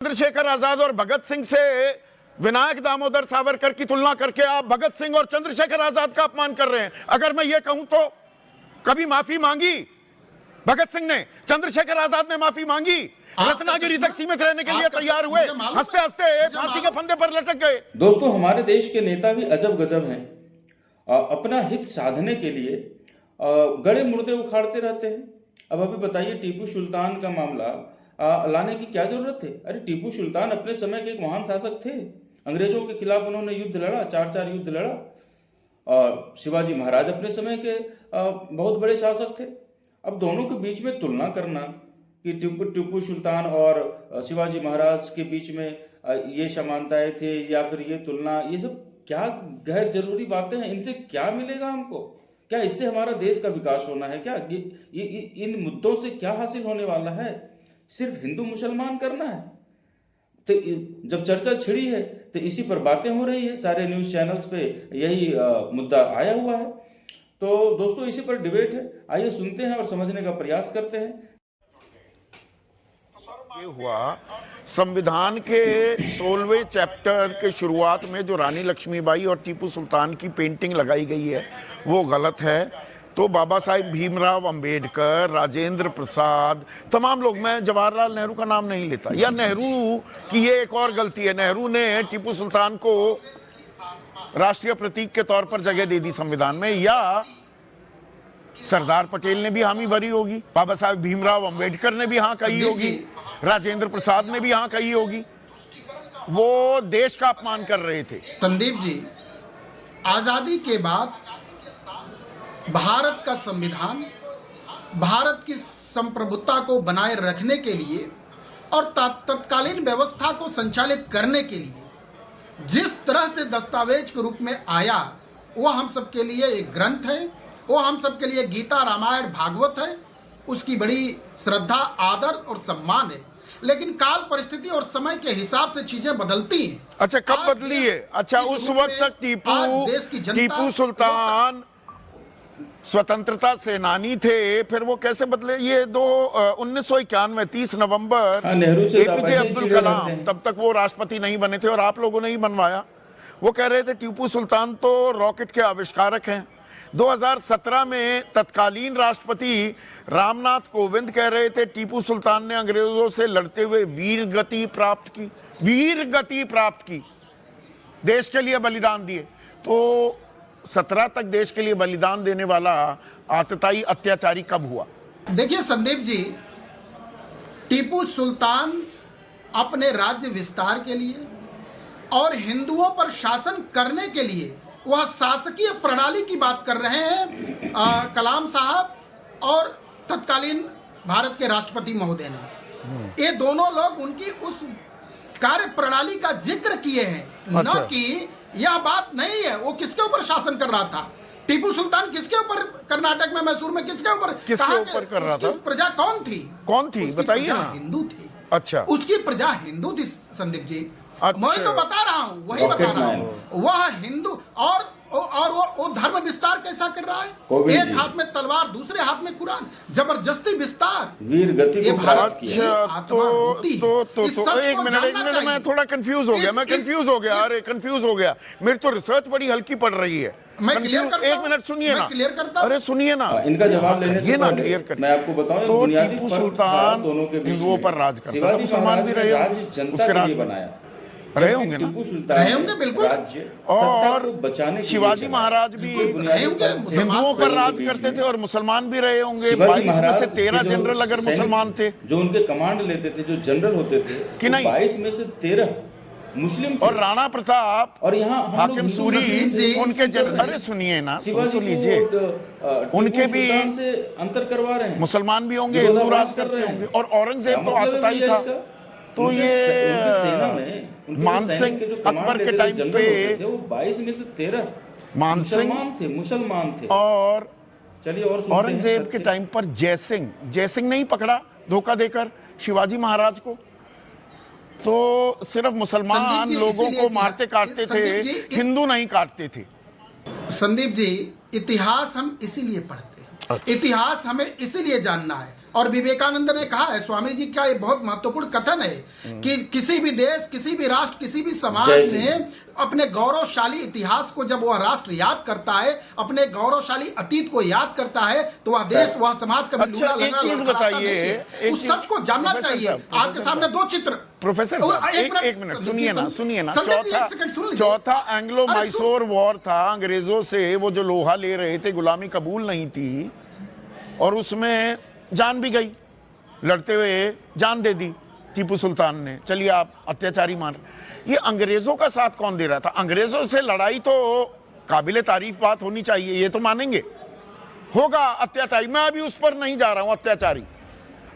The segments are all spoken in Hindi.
चंद्रशेखर आजाद और भगत सिंह से विनायक दामोदर सावरकर की तुलना करके आप भगत सिंह और चंद्रशेखर आजाद का अपमान कर रहे हैं। अगर मैं ये कहूं तो कभी माफी मांगी भगत सिंह ने, चंद्रशेखर आजाद ने माफी मांगी, रत्नागिरी तक सीमित रहने के लिए तैयार हुए, हंसते हंसते फांसी के फंदे पर लटक गए। दोस्तों, हमारे देश के नेता भी अजब गजब हैं। अपना हित साधने के लिए गड़े मुर्दे उखाड़ते रहते हैं। अब अभी बताइए, टीपू सुल्तान का मामला लाने की क्या जरूरत है? अरे टीपू सुल्तान अपने समय के एक महान शासक थे। अंग्रेजों के खिलाफ उन्होंने युद्ध लड़ा, चार युद्ध लड़ा। और शिवाजी महाराज अपने समय के बहुत बड़े शासक थे। अब दोनों के बीच में तुलना करना कि टीपू सुल्तान और शिवाजी महाराज के बीच में ये समानताएं थे या फिर ये तुलना, ये सब क्या गैर जरूरी बातें हैं। इनसे क्या मिलेगा हमको? क्या इससे हमारा देश का विकास होना है? क्या ये इन मुद्दों से क्या हासिल होने वाला है? सिर्फ हिंदू मुसलमान करना है? तो जब चर्चा छिड़ी है तो इसी पर बातें हो रही है। सारे न्यूज चैनल्स पे यही मुद्दा आया हुआ है। तो दोस्तों, इसी पर डिबेट है। आइए सुनते हैं और समझने का प्रयास करते हैं। ये हुआ संविधान के 16वें चैप्टर के शुरुआत में जो रानी लक्ष्मीबाई और टीपू सुल्तान की पेंटिंग लगाई गई है वो गलत है। तो बाबा साहिब भीमराव अंबेडकर, राजेंद्र प्रसाद, तमाम लोग, मैं जवाहरलाल नेहरू का नाम नहीं लेता, या नेहरू की ये एक और गलती है, नेहरू ने टीपू सुल्तान को राष्ट्रीय प्रतीक के तौर पर जगह दे दी संविधान में, या सरदार पटेल ने भी हामी भरी होगी, बाबा साहिब भीमराव अंबेडकर ने भी हाँ कही होगी, राजेंद्र प्रसाद ने भी हाँ कही होगी। वो देश का अपमान कर रहे थे। संदीप जी, आजादी के बाद भारत का संविधान भारत की संप्रभुता को बनाए रखने के लिए और तत्कालीन व्यवस्था को संचालित करने के लिए जिस तरह से दस्तावेज के रूप में आया, वो हम सब के लिए एक ग्रंथ है, वो हम सब के लिए गीता, रामायण, भागवत है। उसकी बड़ी श्रद्धा, आदर और सम्मान है। लेकिन काल, परिस्थिति और समय के हिसाब से चीजें बदलती हैं। अच्छा, कब बदली है? अच्छा, उस वक्त तक टीपू सुल्तान स्वतंत्रता सेनानी थे, फिर वो कैसे बदले? ये 1991 30 नवंबर एपीजे अब्दुल कलाम, तब तक वो राष्ट्रपति नहीं बने थे और आप लोगों ने ही बनवाया। वो कह रहे थे टीपू सुल्तान तो रॉकेट के आविष्कारक हैं। 2017 में तत्कालीन राष्ट्रपति रामनाथ कोविंद कह रहे थे टीपू सुल्तान ने अंग्रेजों से लड़ते हुए वीर गति प्राप्त की, देश के लिए बलिदान दिए। तो 17 तक देश के लिए बलिदान देने वाला आतताई अत्याचारी कब हुआ? देखिए संदीप जी, टीपू सुल्तान अपने राज्य विस्तार के लिए और हिंदुओं पर शासन करने के लिए वह शासकीय प्रणाली की बात कर रहे हैं। कलाम साहब और तत्कालीन भारत के राष्ट्रपति महोदय ने, ये दोनों लोग उनकी उस कार्य प्रणाली का जिक्र किए हैं। अच्छा। न कि यह बात नहीं है वो किसके ऊपर शासन कर रहा था। टीपू सुल्तान किसके ऊपर, कर्नाटक में, मैसूर में किसके ऊपर कर रहा था? प्रजा कौन थी बताइए ना। हिंदू थी। अच्छा, उसकी प्रजा हिंदू थी संदीप जी। अच्छा। मैं तो बता रहा हूँ, वही बता रहा हूँ। वह हिंदू और वो धर्म विस्तार कैसा कर रहा है? एक हाथ में तलवार, दूसरे हाथ में कुरान, जबरदस्ती विस्तार, वीर गति को प्राप्त किया। तो एक मिनट मैं थोड़ा कंफ्यूज हो गया। अरे कंफ्यूज हो गया, मेरी तो रिसर्च बड़ी हल्की पड़ रही है। एक मिनट सुनिए ना, अरे सुनिए ना, इनका जवाब लेने से पहले क्लियर कर। मैं आपको बताऊं, तो टीपू सुल्तान हिंदुओं पर राज करता था, मुसलमान भी रहे, उसके राज बनाया रहे होंगे ना, रहे होंगे बिल्कुल। और शिवाजी महाराज भी हिंदुओं पर राज करते थे और मुसलमान भी रहे होंगे। 22 में से 13 जनरल अगर मुसलमान थे जो उनके कमांड लेते थे, जो जनरल होते थे कि नहीं, 22 में से 13 मुस्लिम थे। और राणा प्रताप और यहाँ हाकिम सूरी उनके अरे सुनिए ना, सुन तो लीजिए, उनके भी से अंतर करवा रहे हैं। मुसलमान भी होंगे, हिंदू राज करते होंगे। और औरंगजेब तो आतताई था। तो ये सेना में मानसिंह अकबर के टाइम पे वो 22 में से 13 मुसलमान थे। और चलिए और औरंगजेब के टाइम पर जयसिंह नहीं पकड़ा धोखा देकर शिवाजी महाराज को, तो सिर्फ मुसलमान लोगों को मारते काटते थे, हिंदू नहीं काटते थे। संदीप जी, इतिहास हम इसीलिए पढ़ते हैं। इतिहास हमें इसीलिए जानना है। और विवेकानंद ने कहा है, स्वामी जी का ये बहुत महत्वपूर्ण कथन है कि किसी भी देश, किसी भी राष्ट्र, किसी भी समाज में अपने गौरवशाली इतिहास को जब वह राष्ट्र याद करता है, अपने गौरवशाली अतीत को याद करता है, तो वह देश, वह समाज कभी अच्छा, एक चीज बताइए, उस सच को जानना चाहिए। आपके सामने दो चित्र। प्रोफेसर साहब, एक मिनट सुनिए ना। चौथा एंग्लो मैसूर वॉर था, अंग्रेजों से वो जो लोहा ले रहे थे, गुलामी कबूल नहीं थी, और उसमें जान भी गई, लड़ते हुए जान दे दी टीपू सुल्तान ने। चलिए आप अत्याचारी मान, ये अंग्रेजों का साथ कौन दे रहा था? अंग्रेजों से लड़ाई तो काबिले तारीफ बात होनी चाहिए, ये तो मानेंगे, होगा अत्याचारी, मैं अभी उस पर नहीं जा रहा हूं। अत्याचारी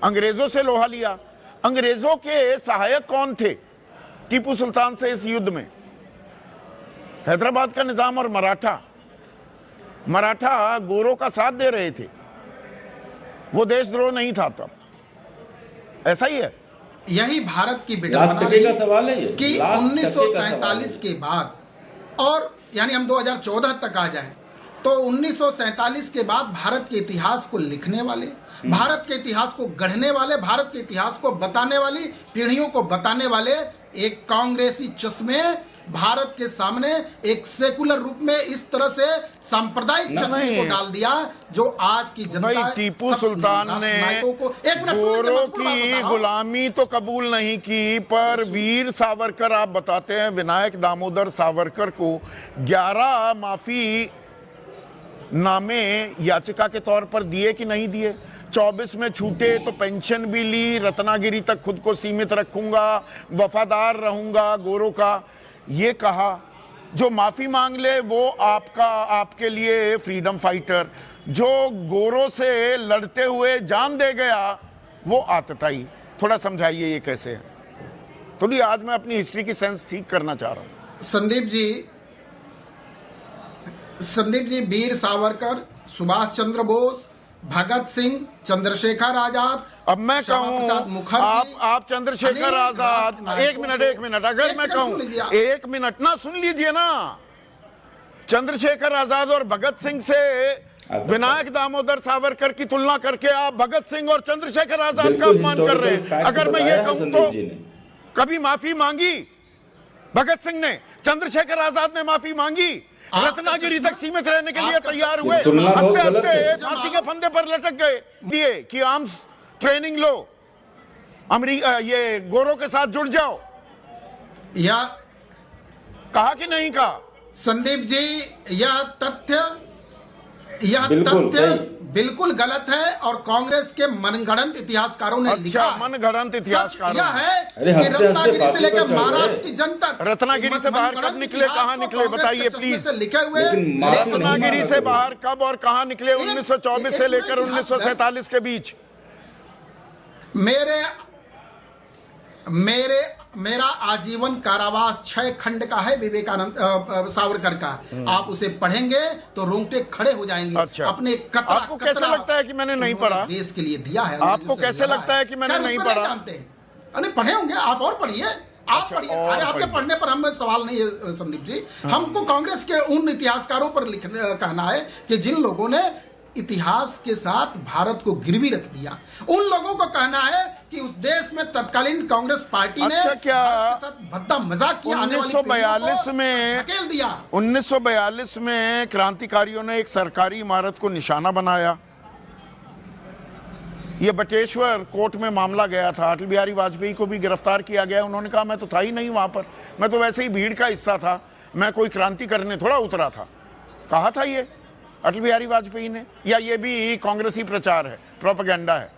अंग्रेजों से लोहा लिया, अंग्रेजों के सहायक कौन थे टीपू सुल्तान से इस युद्ध में? हैदराबाद का निजाम और मराठा गोरों का साथ दे रहे थे, वो देशद्रोह नहीं था तब, ऐसा ही है। यही भारत की विडंबना का सवाल है ये कि 1947 के बाद, और यानी हम 2014 तक आ जाएं, तो 1947 के बाद भारत के इतिहास को लिखने वाले, भारत के इतिहास को गढ़ने वाले, भारत के इतिहास को बताने वाली, पीढ़ियों को बताने वाले एक कांग्रेसी चश्मे भारत के सामने एक सेकुलर रूप में इस तरह से सांप्रदायिक चश्मे को डाल दिया, जो आज की जनता, टीपू सुल्तान ने गोरों की गुलामी तो कबूल नहीं की, पर वीर सावरकर, आप बताते हैं विनायक दामोदर सावरकर को 11 माफी नामे याचिका के तौर पर दिए कि नहीं दिए? 24 में छूटे तो पेंशन भी ली, रत्नागिरी तक खुद को सीमित रखूंगा, वफादार रहूंगा गोरों का, ये कहा। जो माफी मांग ले वो आपके लिए फ्रीडम फाइटर, जो गोरों से लड़ते हुए जान दे गया वो आतताई। थोड़ा समझाइए ये कैसे है? थोड़ी आज मैं अपनी हिस्ट्री की सेंस ठीक करना चाह रहा हूं। संदीप जी, वीर सावरकर, सुभाष चंद्र बोस, भगत सिंह, चंद्रशेखर आजाद, अब मैं कहूं आप चंद्रशेखर आजाद, एक मिनट, अगर मैं कहूं, एक मिनट ना, सुन लीजिए ना, चंद्रशेखर आजाद और भगत सिंह से विनायक दामोदर सावरकर की तुलना करके आप भगत सिंह और चंद्रशेखर आजाद का अपमान कर रहे हैं। अगर मैं ये कहूं तो कभी माफी मांगी भगत सिंह ने, चंद्रशेखर आजाद ने माफी मांगी, रत्नागिरी तक सीमित रहने के लिए तैयार हुए, हंसते हंसते फांसी के फंदे पर लटक गए, दिए कि आर्म्स ट्रेनिंग लो, अमेरिका ये गोरों के साथ जुड़ जाओ, या कहा कि नहीं कहा? संदीप जी, यह तथ्य बिल्कुल गलत है और कांग्रेस के मनगढ़ंत इतिहासकारों ने लिखा है। मनगढ़ंत इतिहासकारों यह है कि रत्नागिरी से लेकर महाराष्ट्र की जनता, रत्नागिरी से बाहर कब निकले, कहाँ निकले, बताइए प्लीज। लिखे हुए रत्नागिरी से बाहर कब और कहाँ निकले? 1924 से लेकर 1947 के बीच। मेरा आजीवन कारावास 6 खंड का है, विवेकानंद सावरकर का। आप उसे पढ़ेंगे तो रोंगटे खड़े हो जाएंगे। अच्छा। अपने आपको कैसे लगता है कि मैंने नहीं पढ़ा? देश के लिए दिया है। आपको कैसे लगता है कि मैंने नहीं पढ़ा? अरे पढ़े होंगे आप, और पढ़िए, आप पढ़िए। अरे आपके पढ़ने पर हमें सवाल नहीं है संदीप जी। हमको कांग्रेस के उन इतिहासकारों पर कहना है कि जिन लोगों ने इतिहास के साथ भारत को गिरवी रख दिया, उन लोगों को कहना है कि उस देश में तत्कालीन कांग्रेस पार्टी ने क्या साथ भद्दा मजाक किया, 1942 में धकेल दिया। 1942 में क्रांतिकारियों ने एक सरकारी इमारत को निशाना बनाया। ये बटेश्वर कोर्ट में मामला गया था, अटल बिहारी वाजपेयी को भी गिरफ्तार किया गया। उन्होंने कहा मैं तो था ही नहीं वहां पर, मैं तो वैसे ही भीड़ का हिस्सा था, मैं कोई क्रांति करने थोड़ा उतरा था। कहा था ये अटल बिहारी वाजपेयी ने, या ये भी कांग्रेसी प्रचार है, प्रोपेगेंडा है?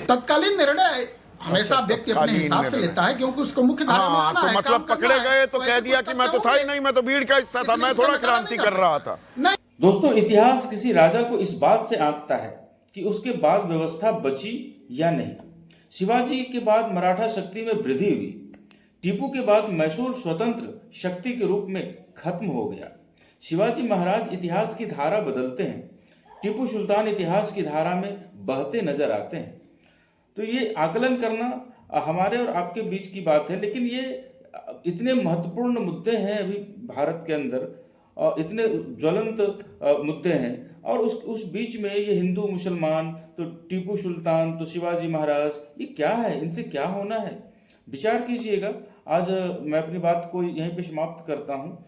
तत्कालीन निर्णय हमेशा व्यक्ति अपने हिसाब से लेता है, क्योंकि उसको मुख्य धारा में आना है, मतलब पकड़े गए तो कह दिया कि मैं तो था ही नहीं, मैं तो भीड़ का हिस्सा था, मैं थोड़ा क्रांति कर रहा था। दोस्तों, इतिहास किसी राजा को इस बात से आंकता है कि उसके बाद व्यवस्था बची या नहीं। शिवाजी के बाद मराठा शक्ति में वृद्धि हुई, टीपू के बाद मैसूर स्वतंत्र शक्ति के रूप में खत्म हो गया। शिवाजी महाराज इतिहास की धारा बदलते हैं, टीपू सुल्तान इतिहास की धारा में बहते नजर आते हैं। तो ये आकलन करना हमारे और आपके बीच की बात है, लेकिन ये इतने महत्वपूर्ण मुद्दे हैं अभी भारत के अंदर, इतने ज्वलंत मुद्दे हैं, और उस बीच में ये हिंदू मुसलमान, तो टीपू सुल्तान, तो शिवाजी महाराज, ये क्या है, इनसे क्या होना है? विचार कीजिएगा। आज मैं अपनी बात को यहीं पे समाप्त करता हूँ।